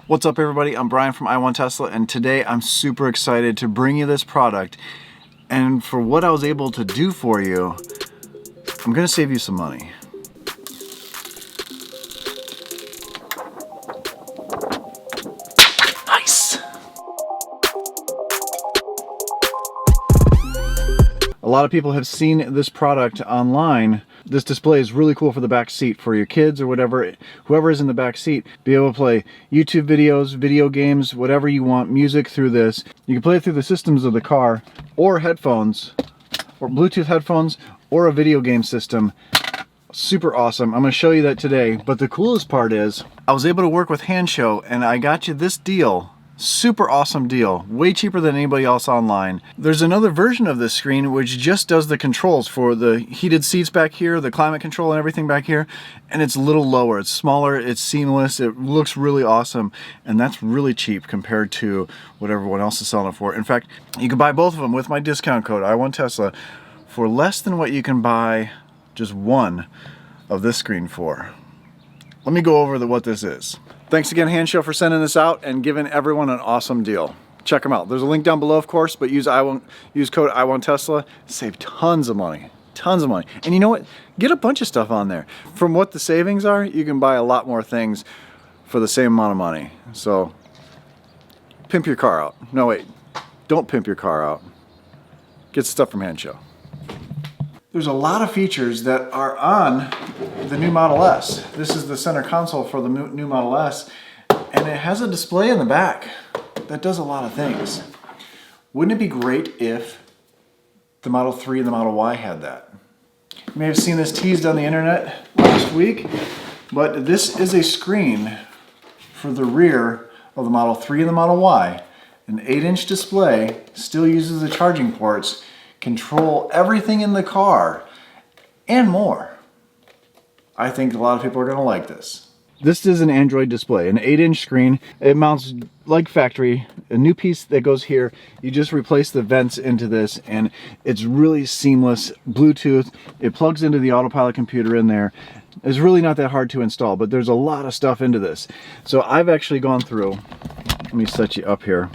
What's up everybody, I'm Brian from iWantTesla, and today I'm super excited to bring you this product. And for what I was able to do for you, I'm gonna save you some money. Nice! A lot of people have seen this product online. This display is really cool for the back seat for your kids or whatever, whoever is in the back seat. Be able to play YouTube videos, video games, whatever you want, music through this. You can play it through the systems of the car, or headphones, or Bluetooth headphones, or a video game system. Super awesome. I'm going to show you that today. But the coolest part is I was able to work with Hansshow, and I got you this deal. Super awesome deal, way cheaper than anybody else online. There's another version of this screen which just does the controls for the heated seats back here, the climate control and everything back here, and it's a little lower, it's smaller, it's seamless, it looks really awesome, and that's really cheap compared to what everyone else is selling it for. In fact, you can buy both of them with my discount code, iWantTesla, for less than what you can buy just one of this screen for. Let me go over what this is. Thanks again, Hansshow, for sending this out and giving everyone an awesome deal. Check them out. There's a link down below, of course, but use code iWantTesla. Save tons of money. Tons of money. And you know what? Get a bunch of stuff on there. From what the savings are, you can buy a lot more things for the same amount of money. So, pimp your car out. No, wait. Don't pimp your car out. Get stuff from Hansshow. There's a lot of features that are on the new Model S. This is the center console for the new Model S, and it has a display in the back that does a lot of things. Wouldn't it be great if the Model 3 and the Model Y had that? You may have seen this teased on the internet last week, but this is a screen for the rear of the Model 3 and the Model Y. An 8-inch display, still uses the charging ports, control everything in the car, and more. I think a lot of people are going to like this. This is an Android display, an 8-inch screen. It mounts like factory. A new piece that goes here, you just replace the vents into this, and it's really seamless. Bluetooth, it plugs into the autopilot computer in there. It's really not that hard to install, but there's a lot of stuff into this. So I've actually gone through, let me set you up here.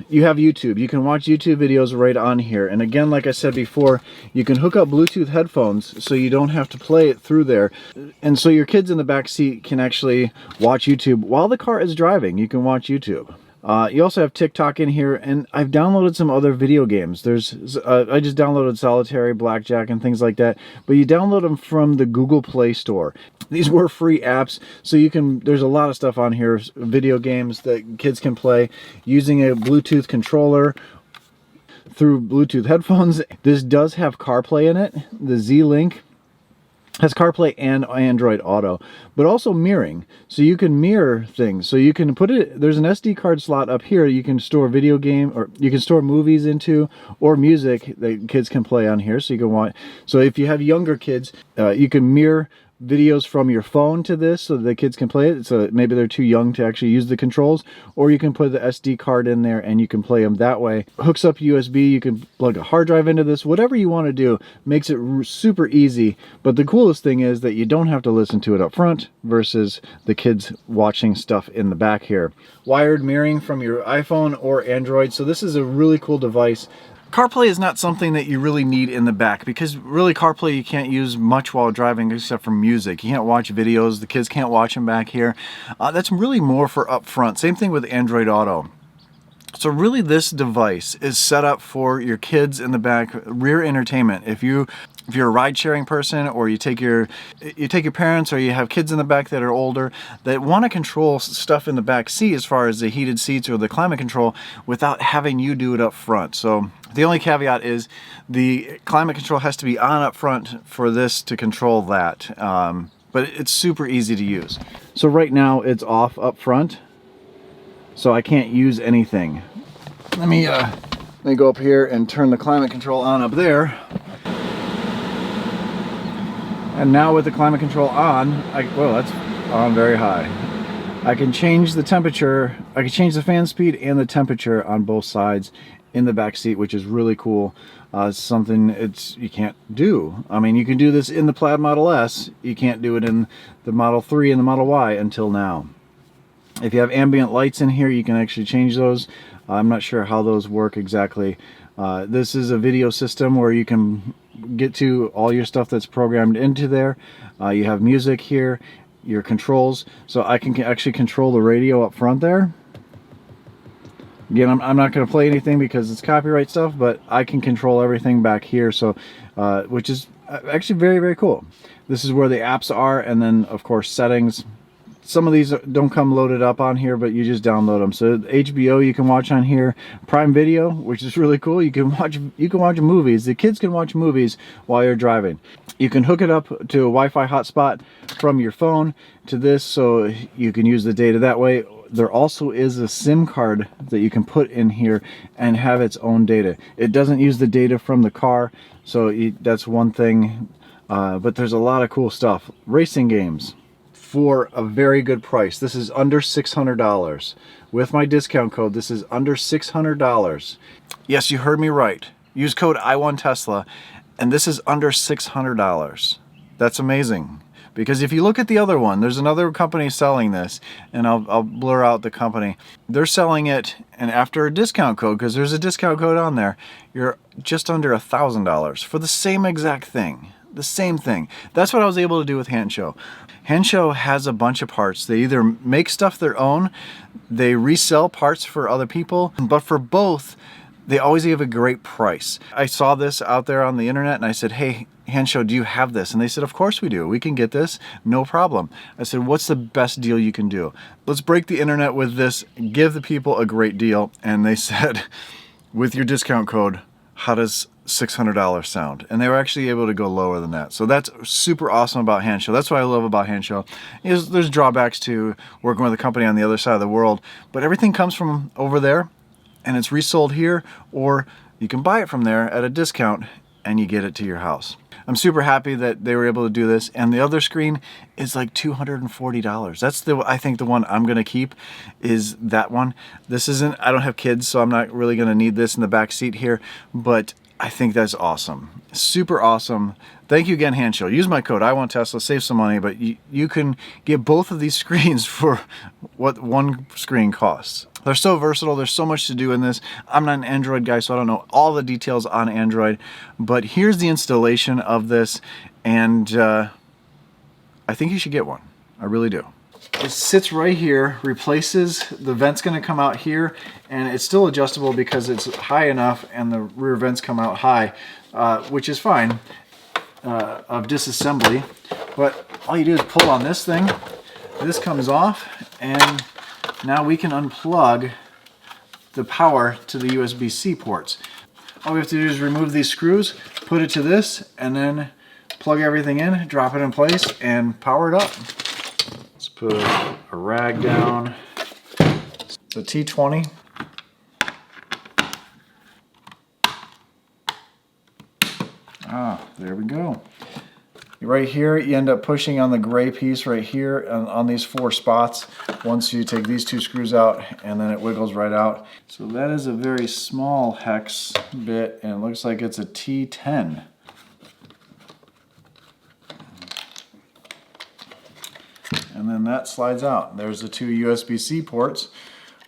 You have YouTube. You can watch YouTube videos right on here. And again, like I said before, you can hook up Bluetooth headphones so you don't have to play it through there. And so your kids in the back seat can actually watch YouTube while the car is driving. You can watch YouTube. You also have TikTok in here, and I've downloaded some other video games. I just downloaded Solitaire, Blackjack, and things like that. But you download them from the Google Play Store. These were free apps, so there's a lot of stuff on here, video games that kids can play using a Bluetooth controller through Bluetooth headphones. This does have CarPlay in it. The Z-Link has CarPlay and Android Auto, but also mirroring. So you can mirror things. So you can put it, there's an SD card slot up here you can store video game, or you can store movies into, or music that kids can play on here. So you can watch. So if you have younger kids, you can mirror videos from your phone to this so the kids can play it. So maybe they're too young to actually use the controls, or you can put the SD card in there and you can play them that way. Hooks up USB, you can plug a hard drive into this, whatever you want to do. Makes it super easy. But the coolest thing is that you don't have to listen to it up front versus the kids watching stuff in the back here. Wired mirroring from your iPhone or Android. So this is a really cool device. CarPlay is not something that you really need in the back, because really CarPlay you can't use much while driving except for music. You can't watch videos, the kids can't watch them back here. That's really more for up front. Same thing with Android Auto. So really this device is set up for your kids in the back, rear entertainment. If you're a ride-sharing person, or you take your parents, or you have kids in the back that are older that want to control stuff in the back seat as far as the heated seats or the climate control without having you do it up front. So the only caveat is the climate control has to be on up front for this to control that. But it's super easy to use. So right now it's off up front, so I can't use anything. Let me go up here and turn the climate control on up there. And now with the climate control on, well, that's on very high. I can change the temperature, I can change the fan speed and the temperature on both sides in the back seat, which is really cool. Something you can't do. I mean, you can do this in the Plaid Model S, you can't do it in the Model 3 and the Model Y until now. If you have ambient lights in here, you can actually change those. I'm not sure how those work exactly. This is a video system where you can get to all your stuff that's programmed into there. You have music here, your controls. So I can actually control the radio up front there. Again, I'm not going to play anything because it's copyright stuff, but I can control everything back here, so which is actually very, very cool. This is where the apps are, and then of course settings. Some of these don't come loaded up on here, but you just download them. So HBO you can watch on here, Prime Video, which is really cool. You can watch movies. The kids can watch movies while you're driving. You can hook it up to a Wi-Fi hotspot from your phone to this, so you can use the data that way. There also is a SIM card that you can put in here and have its own data. It doesn't use the data from the car, so that's one thing. But there's a lot of cool stuff. Racing games for a very good price. This is under $600. With my discount code, this is under $600. Yes, you heard me right. Use code I1Tesla, and this is under $600. That's amazing. Because if you look at the other one, there's another company selling this, and I'll blur out the company. They're selling it, and after a discount code, because there's a discount code on there, you're just under $1,000 for the same exact thing. The same thing. That's what I was able to do with Hansshow. Hansshow has a bunch of parts. They either make stuff their own, they resell parts for other people, but for both, they always give a great price. I saw this out there on the internet and I said, hey, Hansshow, do you have this? And they said, of course we do. We can get this, no problem. I said, what's the best deal you can do? Let's break the internet with this, give the people a great deal. And they said, with your discount code, how does $600 sound? And they were actually able to go lower than that. So that's super awesome about Hansshow. That's what I love about Hansshow. There's drawbacks to working with a company on the other side of the world, but everything comes from over there and it's resold here, or you can buy it from there at a discount and you get it to your house. I'm super happy that they were able to do this, and the other screen is like $240. That's I think the one I'm gonna keep is that one. This isn't, I don't have kids, so I'm not really gonna need this in the back seat here, but I think that's awesome. Super awesome. Thank you again, Hansshow. Use my code I1Tesla, save some money, but you can get both of these screens for what one screen costs. They're so versatile. There's so much to do in this. I'm not an Android guy, so I don't know all the details on Android, but here's the installation of this, and I think you should get one. I really do. It sits right here, replaces, the vent's gonna come out here, and it's still adjustable because it's high enough and the rear vents come out high, which is fine of disassembly. But all you do is pull on this thing, this comes off, and now we can unplug the power to the USB-C ports. All we have to do is remove these screws, put it to this, and then plug everything in, drop it in place, and power it up. Let's put a rag down. The T20. There we go. Right here, you end up pushing on the gray piece right here on these 4 spots. Once you take these 2 screws out, and then it wiggles right out. So that is a very small hex bit, and it looks like it's a T10. And then that slides out. There's the 2 USB-C ports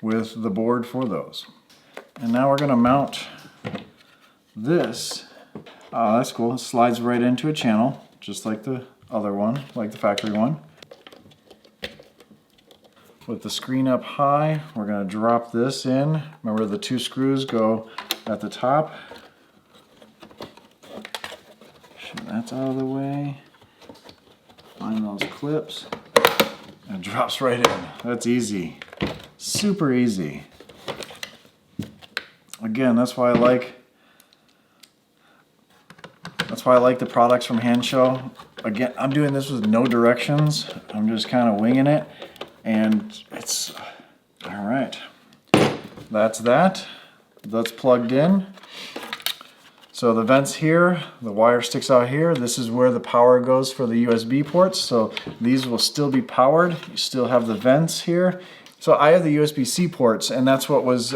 with the board for those. And now we're going to mount this. Oh, that's cool. It slides right into a channel, just like the other one, like the factory one. With the screen up high, we're going to drop this in. Remember, the 2 screws go at the top. Sure that's out of the way. Find those clips. And it drops right in. That's easy. Super easy. Again, that's why I like the products from Hansshow. Again, I'm doing this with no directions. I'm just kind of winging it, and it's all right. That's that. That's plugged in. So the vents here, the wire sticks out here. This is where the power goes for the USB ports. So these will still be powered. You still have the vents here. So I have the USB-C ports, and that's what was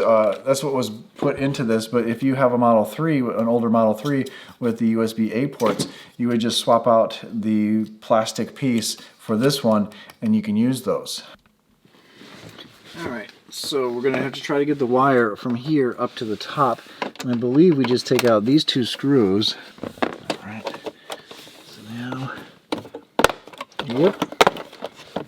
put into this. But if you have a Model 3, an older Model 3 with the USB-A ports, you would just swap out the plastic piece for this one, and you can use those. Alright, so we're going to have to try to get the wire from here up to the top. And I believe we just take out these two screws. Alright, so now, yep,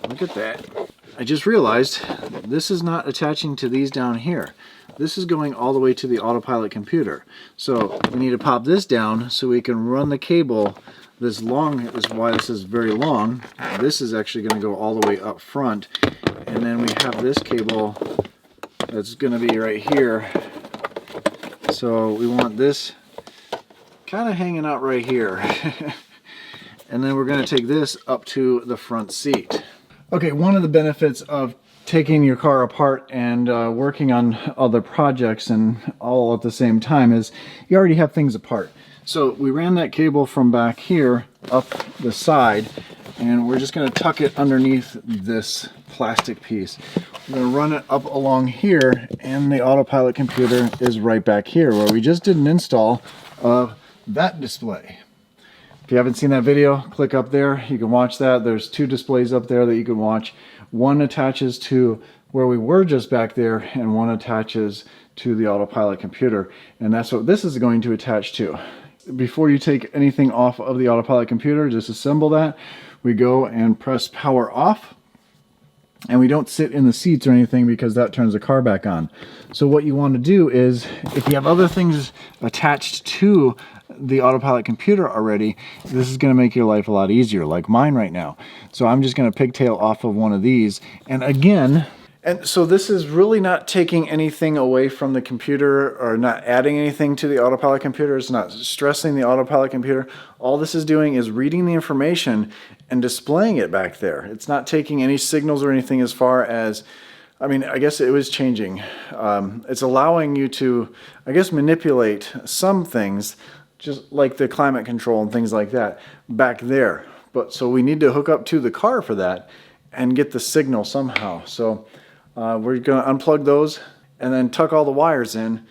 look at that. I just realized this is not attaching to these down here. This is going all the way to the autopilot computer. So we need to pop this down so we can run the cable this long. This is why this is very long. This is actually going to go all the way up front. And then we have this cable that's going to be right here. So we want this kind of hanging out right here. And then we're going to take this up to the front seat. Okay, one of the benefits of taking your car apart and working on other projects and all at the same time is you already have things apart. So we ran that cable from back here up the side, and we're just going to tuck it underneath this plastic piece. We're going to run it up along here, and the autopilot computer is right back here where we just did an install of that display. If you haven't seen that video, click up there. You can watch that. There's two displays up there that you can watch. One attaches to where we were just back there, and one attaches to the autopilot computer. And that's what this is going to attach to. Before you take anything off of the autopilot computer, disassemble that. We go and press power off. And we don't sit in the seats or anything because that turns the car back on. So what you want to do is, if you have other things attached to the autopilot computer already, this is going to make your life a lot easier, like mine right now. So I'm just going to pigtail off of one of these. And again, and so this is really not taking anything away from the computer or not adding anything to the autopilot computer. It's not stressing the autopilot computer. All this is doing is reading the information and displaying it back there. It's not taking any signals or anything as far as, I mean, I guess it was changing. It's allowing you to, I guess, manipulate some things, just like the climate control and things like that, back there. But so we need to hook up to the car for that and get the signal somehow. So we're going to unplug those and then tuck all the wires in.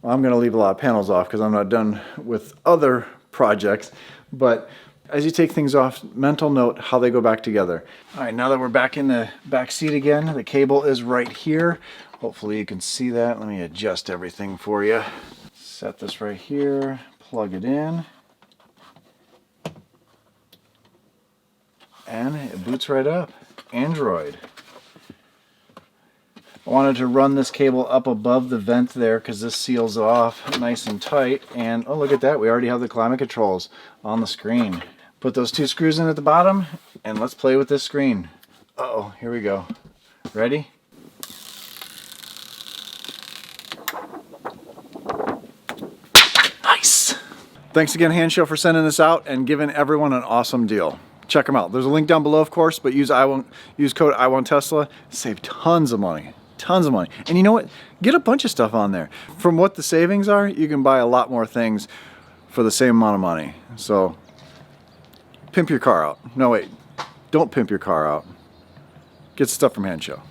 Well, I'm going to leave a lot of panels off because I'm not done with other projects. But as you take things off, mental note how they go back together. All right, now that we're back in the back seat again, the cable is right here. Hopefully you can see that. Let me adjust everything for you. Set this right here, plug it in, and it boots right up. Android. I wanted to run this cable up above the vent there because this seals off nice and tight. And oh, look at that, we already have the climate controls on the screen. Put those two screws in at the bottom and let's play with this screen. Uh-oh, here we go. Ready? Nice! Thanks again, Hansshow, for sending this out and giving everyone an awesome deal. Check them out. There's a link down below, of course, but use code IWantTesla. Save tons of money. Tons of money. And you know what? Get a bunch of stuff on there. From what the savings are, you can buy a lot more things for the same amount of money. So, pimp your car out. No, wait. Don't pimp your car out. Get stuff from Hansshow.